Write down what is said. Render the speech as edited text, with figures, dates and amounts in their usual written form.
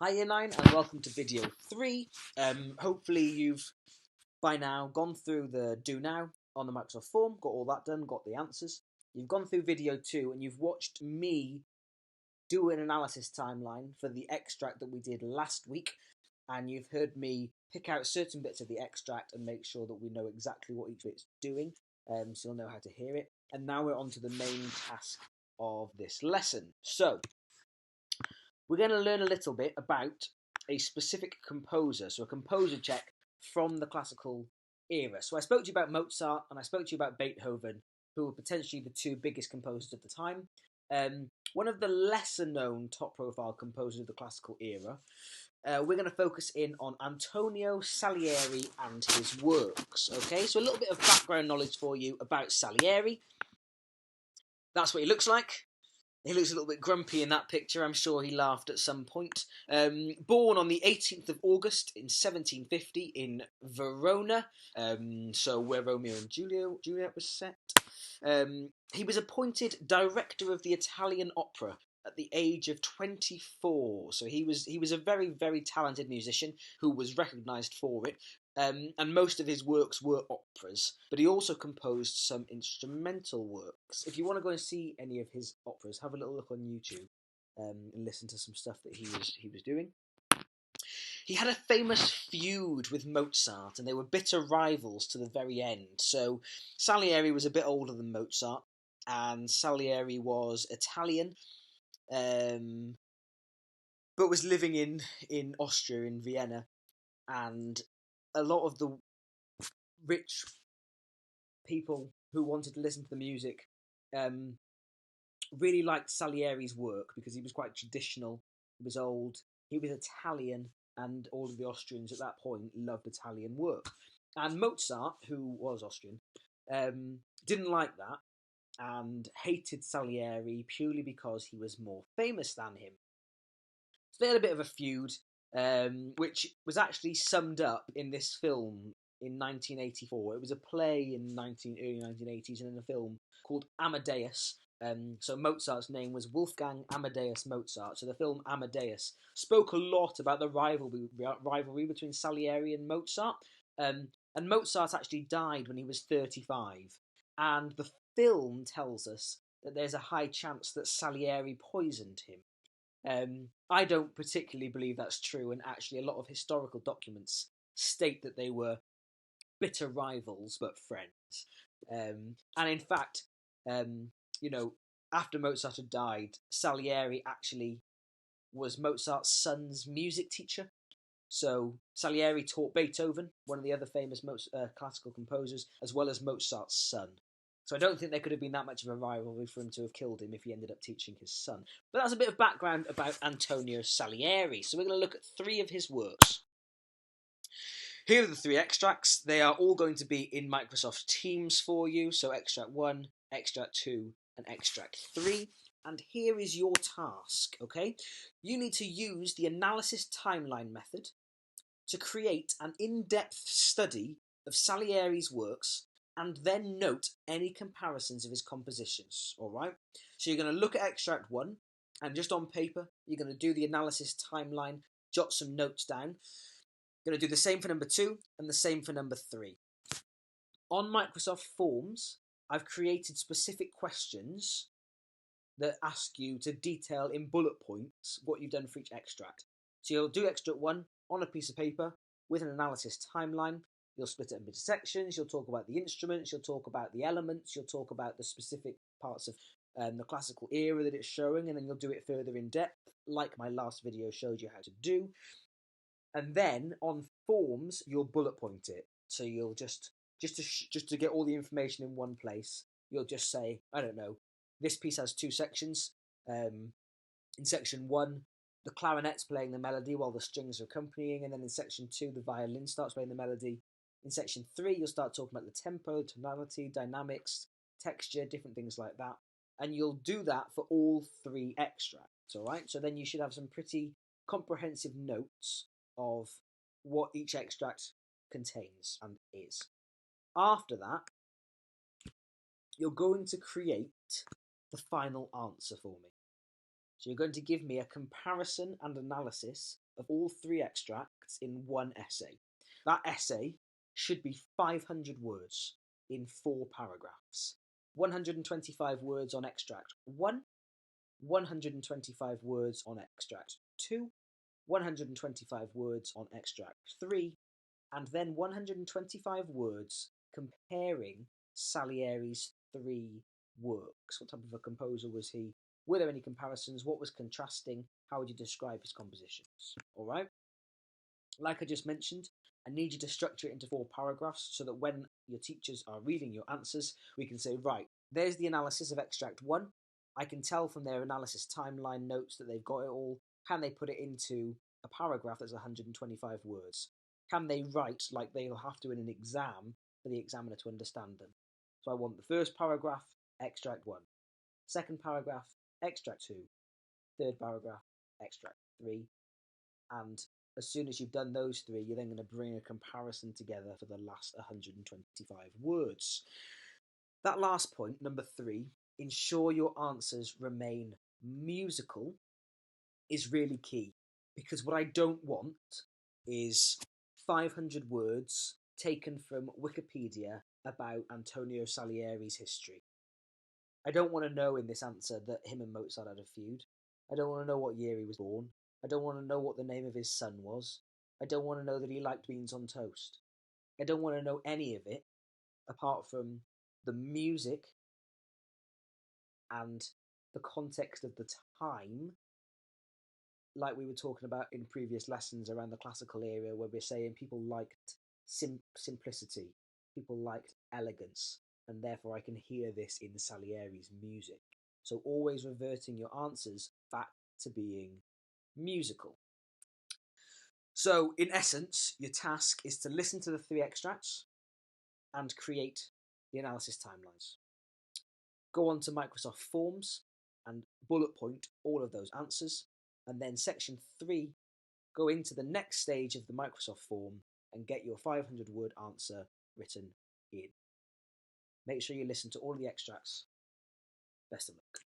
Hi Year 9 and welcome to video 3. Hopefully you've by now gone through the do now on the Microsoft form, got all that done, got the answers. You've gone through video 2 and you've watched me do an analysis timeline for the extract that we did last week, and you've heard me pick out certain bits of the extract and make sure that we know exactly what each bit's doing, so you'll know how to hear it. And now we're on to the main task of this lesson. So we're going to learn a little bit about a specific composer, so a composer check from the classical era. So I spoke to you about Mozart and I spoke to you about Beethoven, who were potentially the two biggest composers of the time. One of the lesser known top profile composers of the classical era, we're going to focus in on Antonio Salieri and his works. Okay, so a little bit of background knowledge for you about Salieri. That's what he looks like. He looks a little bit grumpy in that picture. I'm sure he laughed at some point. Born on the 18th of August in 1750 in Verona, so where Romeo and Juliet was set. He was appointed director of the Italian Opera at the age of 24. So he was a very, very talented musician who was recognised for it. And most of his works were operas, but he also composed some instrumental works. If you want to go and see any of his operas, have a little look on YouTube and listen to some stuff that he was doing. He had a famous feud with Mozart, and they were bitter rivals to the very end. So Salieri was a bit older than Mozart, and Salieri was Italian, but was living in Austria, in Vienna, and a lot of the rich people who wanted to listen to the music really liked Salieri's work because he was quite traditional, he was old, he was Italian, and all of the Austrians at that point loved Italian work. And Mozart, who was Austrian, didn't like that and hated Salieri purely because he was more famous than him. So they had a bit of a feud, which was actually summed up in this film in 1984. It was a play in early 1980s and in a film called Amadeus. So Mozart's name was Wolfgang Amadeus Mozart. So the film Amadeus spoke a lot about the rivalry between Salieri and Mozart. And Mozart actually died when he was 35. And the film tells us that there's a high chance that Salieri poisoned him. I don't particularly believe that's true, and actually a lot of historical documents state that they were bitter rivals but friends. And in fact, after Mozart had died, Salieri actually was Mozart's son's music teacher. So Salieri taught Beethoven, one of the other famous classical composers, as well as Mozart's son. So I don't think there could have been that much of a rivalry for him to have killed him if he ended up teaching his son. But that's a bit of background about Antonio Salieri. So we're going to look at 3 of his works. Here are the 3 extracts. They are all going to be in Microsoft Teams for you. So extract 1, extract 2, and extract 3. And here is your task, okay? You need to use the analysis timeline method to create an in-depth study of Salieri's works and then note any comparisons of his compositions, alright? So you're going to look at extract 1, and just on paper, you're going to do the analysis timeline, jot some notes down. You're going to do the same for number 2, and the same for number 3. On Microsoft Forms, I've created specific questions that ask you to detail in bullet points what you've done for each extract. So you'll do extract 1 on a piece of paper with an analysis timeline. You'll split it into sections, you'll talk about the instruments, you'll talk about the elements, you'll talk about the specific parts of the classical era that it's showing, and then you'll do it further in depth, like my last video showed you how to do. And then on forms, you'll bullet point it. So you'll just to get all the information in one place, you'll just say, I don't know, this piece has 2 sections. In section 1, the clarinet's playing the melody while the strings are accompanying, and then in section 2, the violin starts playing the melody. In section 3, you'll start talking about the tempo, tonality, dynamics, texture, different things like that. And you'll do that for all 3 extracts, alright? So then you should have some pretty comprehensive notes of what each extract contains and is. After that, you're going to create the final answer for me. So you're going to give me a comparison and analysis of all 3 extracts in one essay. That essay should be 500 words in 4 paragraphs. 125 words on extract 1, 125 words on extract 2, 125 words on extract 3, and then 125 words comparing Salieri's 3 works. What type of a composer was he? Were there any comparisons? What was contrasting? How would you describe his compositions? All right. Like I just mentioned, I need you to structure it into 4 paragraphs so that when your teachers are reading your answers, we can say, right, there's the analysis of extract 1. I can tell from their analysis timeline notes that they've got it all. Can they put it into a paragraph that's 125 words? Can they write like they'll have to in an exam for the examiner to understand them? So I want the first paragraph, extract 1. Second paragraph, extract 2. Third paragraph, extract 3. And as soon as you've done those 3, you're then going to bring a comparison together for the last 125 words. That last point, number 3, ensure your answers remain musical, is really key. Because what I don't want is 500 words taken from Wikipedia about Antonio Salieri's history. I don't want to know in this answer that him and Mozart had a feud. I don't want to know what year he was born. I don't want to know what the name of his son was. I don't want to know that he liked beans on toast. I don't want to know any of it apart from the music and the context of the time, like we were talking about in previous lessons around the classical era, where we're saying people liked simplicity, people liked elegance, and therefore I can hear this in Salieri's music. So always reverting your answers back to being musical. So, in essence, your task is to listen to the 3 extracts and create the analysis timelines. Go on to Microsoft Forms and bullet point all of those answers. And then section 3, go into the next stage of the Microsoft form and get your 500-word answer written in. Make sure you listen to all of the extracts. Best of luck.